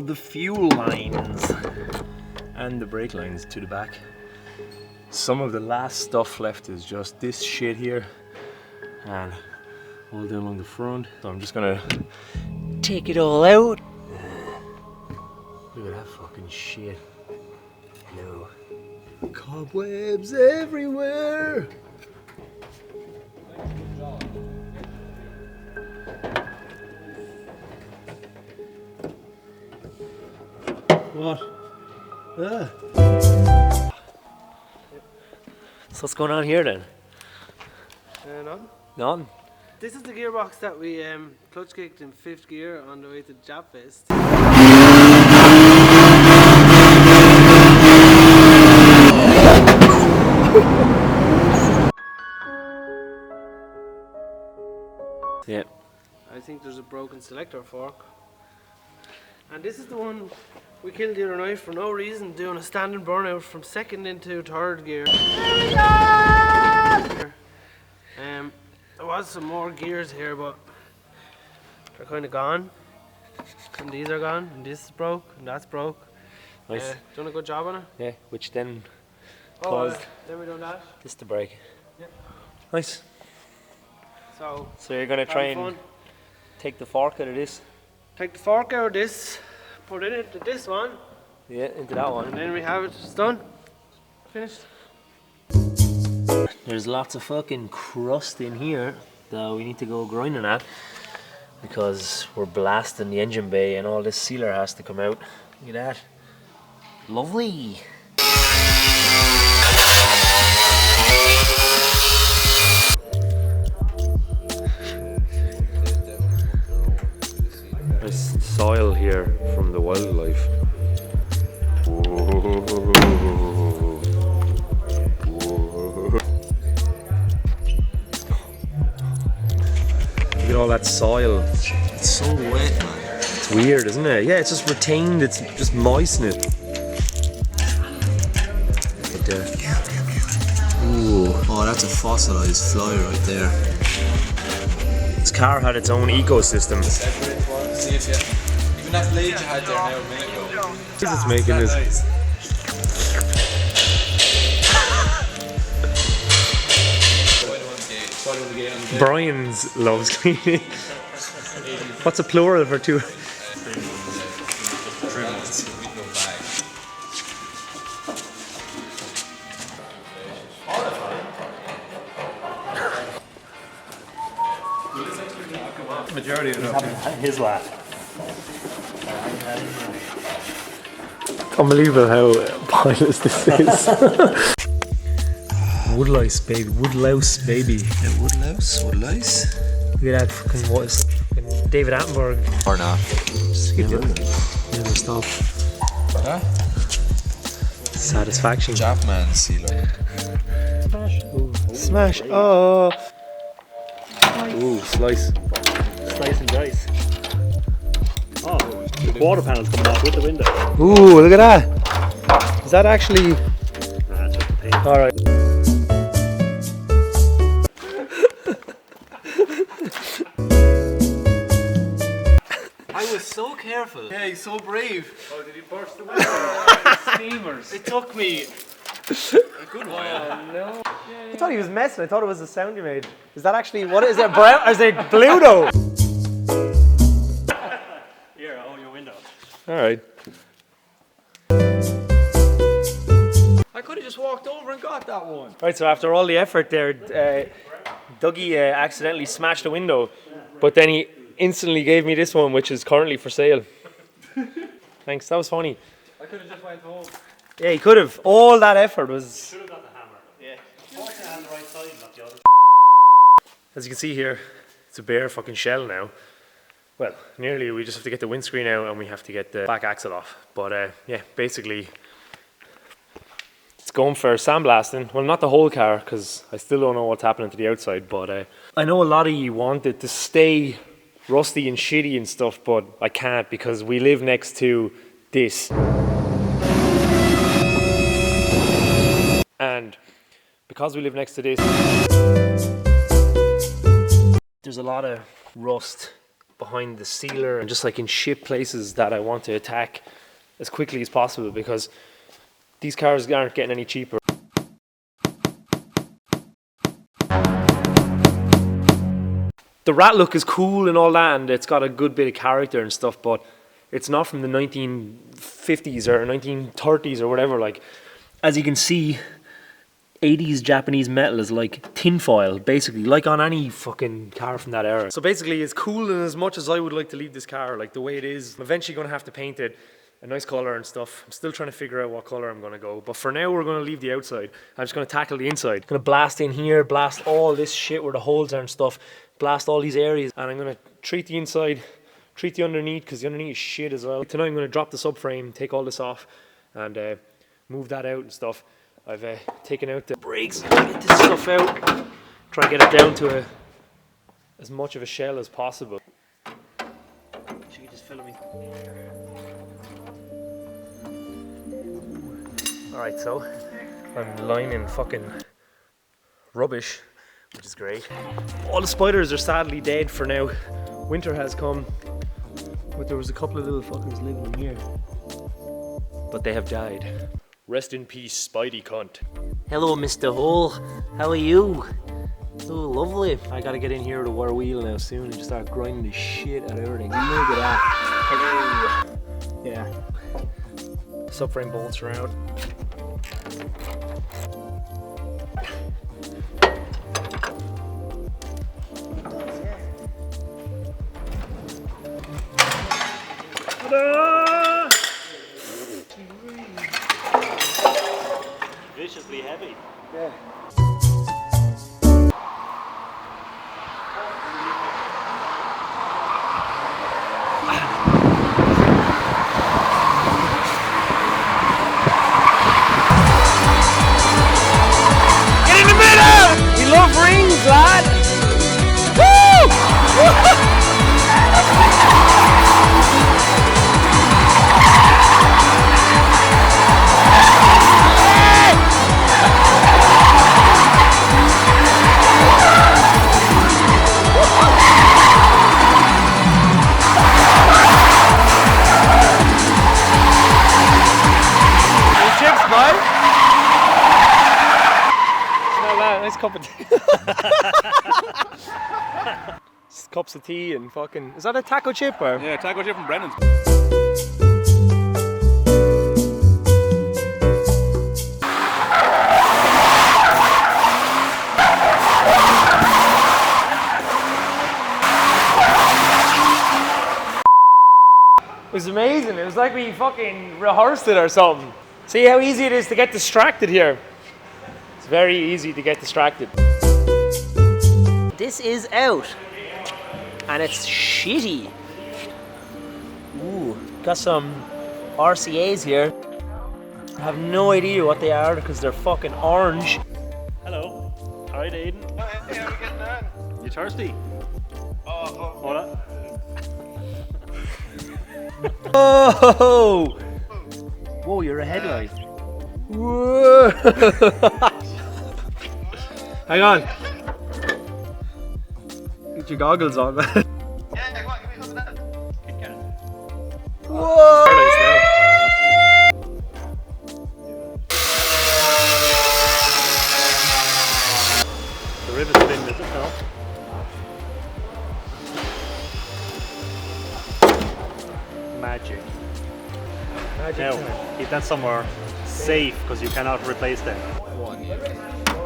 of the fuel lines and the brake lines to the back. Some of the last stuff left is just this shit here and all down along the front. So I'm just gonna take it all out. Look at that fucking shit. No. Cobwebs everywhere. What? So what's going on here then? None. None? This is the gearbox that we clutch kicked in 5th gear on the way to Japfest. Yeah. I think there's a broken selector fork. And this is the one we killed the other night for no reason, doing a standing burnout from 2nd into 3rd gear. There was some more gears here, but they're kind of gone. And these are gone, and this is broke, and that's broke. Nice. Done a good job on it? Yeah, which then caused then we done that. this to break. Yeah. Nice. So you're gonna try and take the fork out of this? Take the fork out of this, put it into this one. Yeah, into that one. And then we have it, it's done. Finished. There's lots of fucking crust in here that we need to go grinding at because we're blasting the engine bay and all this sealer has to come out. Look at that. Lovely. There's soil here from the wildlife. Look at all that soil. It's so wet, man. It's weird, isn't it? Yeah, it's just retained, it's just moistened it. Right there. Ooh. Oh, that's a fossilized fly right there. This car had its own ecosystem. Separate one, see if you... Even that blade you had there now a minute ago. It's making this. Nice. Brian's loves cleaning. What's a plural for two? Majority of it. His lap. Unbelievable how pointless this is. Woodlouse, baby. Woodlouse, baby. Yeah, woodlouse, woodlouse. Look at that fucking voice. David Attenborough. Or not. Never stop. Huh? Satisfaction. Japman sealer. Smash. Oh. Ooh, slice. Slice and dice. Oh, the quarter panel's coming off with the window. Ooh, look at that. Is that actually... Nah, it's just a pain. Alright. I was so careful. Yeah, he's so brave. Oh, did he burst the window? Steamers. It took me. A good while. Oh no. I thought he was messing. I thought it was the sound you made. Is that actually... What is it? Brown? Is it Bluto? Here, I own your window. Alright. I could have just walked over and got that one. Right, so after all the effort there, Dougie accidentally smashed a window, but then he instantly gave me this one, which is currently for sale. Thanks, that was funny. I could have just went home. Yeah, he could have. All that effort was... Should have got the hammer. Yeah. Fortunately on the right side, not the other. As you can see here, it's a bare fucking shell now. Well, nearly. We just have to get the windscreen out and we have to get the back axle off. But yeah, basically, it's going for sandblasting. Well, not the whole car, because I still don't know what's happening to the outside. But I know a lot of you want it to stay rusty and shitty and stuff, but I can't because we live next to this. And because we live next to this, there's a lot of rust behind the sealer and just like in shit places that I want to attack as quickly as possible, because these cars aren't getting any cheaper. The rat look is cool and all that, and it's got a good bit of character and stuff, but it's not from the 1950s or 1930s or whatever. Like, as you can see, 80s Japanese metal is like tinfoil, basically, like on any fucking car from that era. So basically, it's cool in as much as I would like to leave this car like the way it is. I'm eventually going to have to paint it a nice colour and stuff. I'm still trying to figure out what colour I'm going to go. But for now, we're going to leave the outside. I'm just going to tackle the inside. I'm going to blast in here, blast all this shit where the holes are and stuff, blast all these areas. And I'm going to treat the inside, treat the underneath, because the underneath is shit as well. Tonight, I'm going to drop the subframe, take all this off, and move that out and stuff. I've taken out the brakes, get this stuff out, try and get it down to as much of a shell as possible. She just filling me. Alright, so I'm lining fucking rubbish, which is great. All the spiders are sadly dead for now. Winter has come, but there was a couple of little fuckers living in here. But they have died. Rest in peace, Spidey cunt. Hello, Mr. Hole. How are you? Oh, lovely. I gotta get in here with a wire wheel now soon and just start grinding the shit out of everything. Look at that. Hello. Yeah. Subframe bolts are out. Ta-da! Viciously heavy. Yeah. Get in the middle! We love rings, lad! Woo! Nice cup of tea. Cups of tea and fucking... Is that a taco chip or? Yeah, taco chip from Brennan's. It was amazing. It was like we fucking rehearsed it or something. See how easy it is to get distracted here. It's very easy to get distracted. This is out. And it's shitty. Ooh, got some RCAs here. I have no idea what they are because they're fucking orange. Hello. Alright, Aiden. Hey, how you getting on? You thirsty? Oh, Hold on. Whoa! Whoa, you're a headlight. Whoa! Hang on. Get your goggles on, man. yeah, go on, give me some of that. Whoa! The rivet's been, is it now? Magic. Now, keep that somewhere safe because you cannot replace them.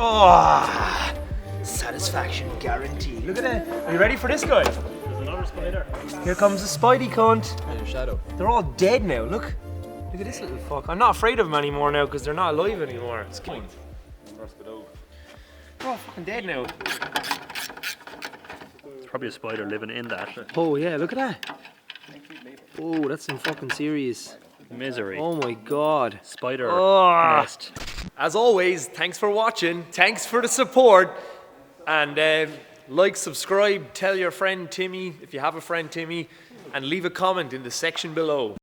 Oh, satisfaction guaranteed. Look at that. Are you ready for this guy? There's another spider. Here comes the Spidey cunt. And your shadow. They're all dead now. Look. Look at this little fuck. I'm not afraid of them anymore now because they're not alive anymore. It's killing. They're all fucking dead now. There's probably a spider living in that. Oh yeah, look at that. Oh, that's some fucking serious Misery. Oh my god. Spider nest. As always, thanks for watching. Thanks for the support. And like, subscribe, tell your friend Timmy, if you have a friend Timmy, and leave a comment in the section below.